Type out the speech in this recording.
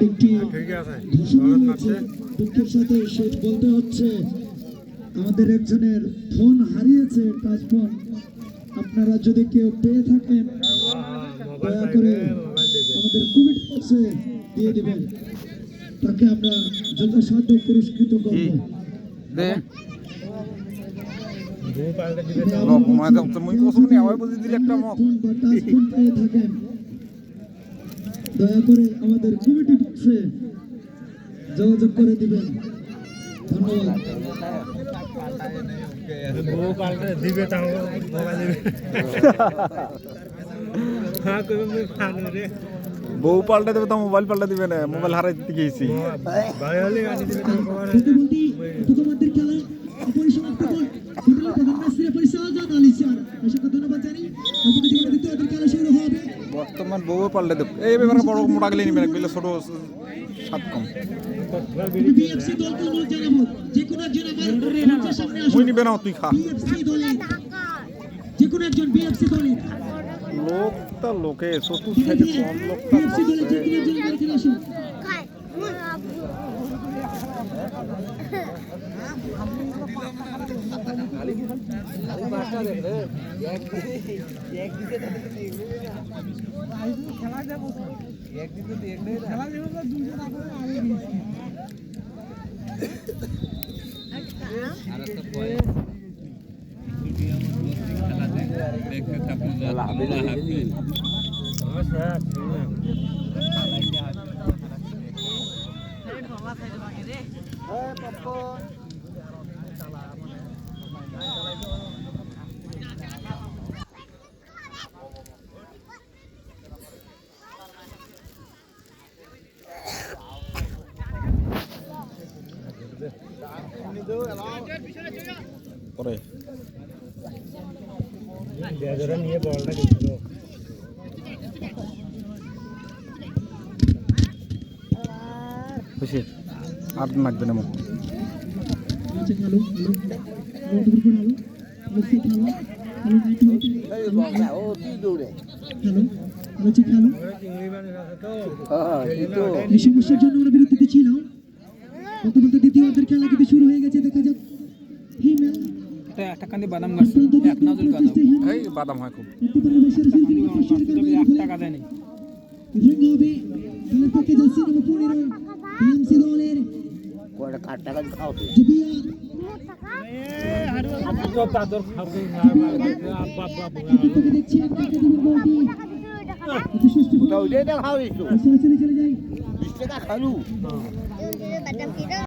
একটি ঘোষণা রয়েছে, দুঃখের সাথে শেষ বলতে হচ্ছে আমাদের একজনের ফোন হারিয়েছে, টাচ ফোন। আপনারা যদি কেউ পেয়ে থাকেন দয়া করে আমাদের কোভিড বক্সে দিয়ে দিবেন, তাকে আমরা যথাসাধ্য পুরস্কৃত করব। দয়া করে আমাদের কমিটি বক্সে যোগাযোগ করে দিবেন, ধন্যবাদ। বউ পাল্টা দেবে তো মোবাইল পাল্টা দিবে না, মোবাইল হারাই দিতে গিয়েছি। তোমাদের খেলা পরিসমাপ্ত কর প্রধান ম্যাচের পরিচালক আলী স্যার, অসংখ্য ধন্যবাদ জানি। আপনাদের জীবনে দ্বিতীয় খেলা শুরু হবে। বর্তমান বউ পাল্টা দেবে এই ব্যাপারে বড় মোটা গেলে নিবে না, বিলে ছোট সাত কম বিএফসি দলকে অনুরোধ জানাবো যে কোনো একজন আমার সামনে আসুন। তুই নিবে না, তুই খা। বিএফসি দলে যে কোনো একজন বিএফসি দলে লোকটা লোকে চতুর্থ থেকে কম লোকটা বিএফসি দলে যে কোনো একজন এখানে আসুন। পরে নিয়ে বলটা গেছিল খুশি আর মারবে না মুখ। এই সমস্যার জন্য আমরা বিরতিতে ছিলাম। বর্তমানে দ্বিতীয় অর্ধের খেলা কিন্তু শুরু হয়ে গেছে, দেখা যাক। একটা কান্দি বাদাম গাছ এক নাজুল গাছ এই বাদাম হয় খুব। এক টাকা দেয়নি চলে যাই।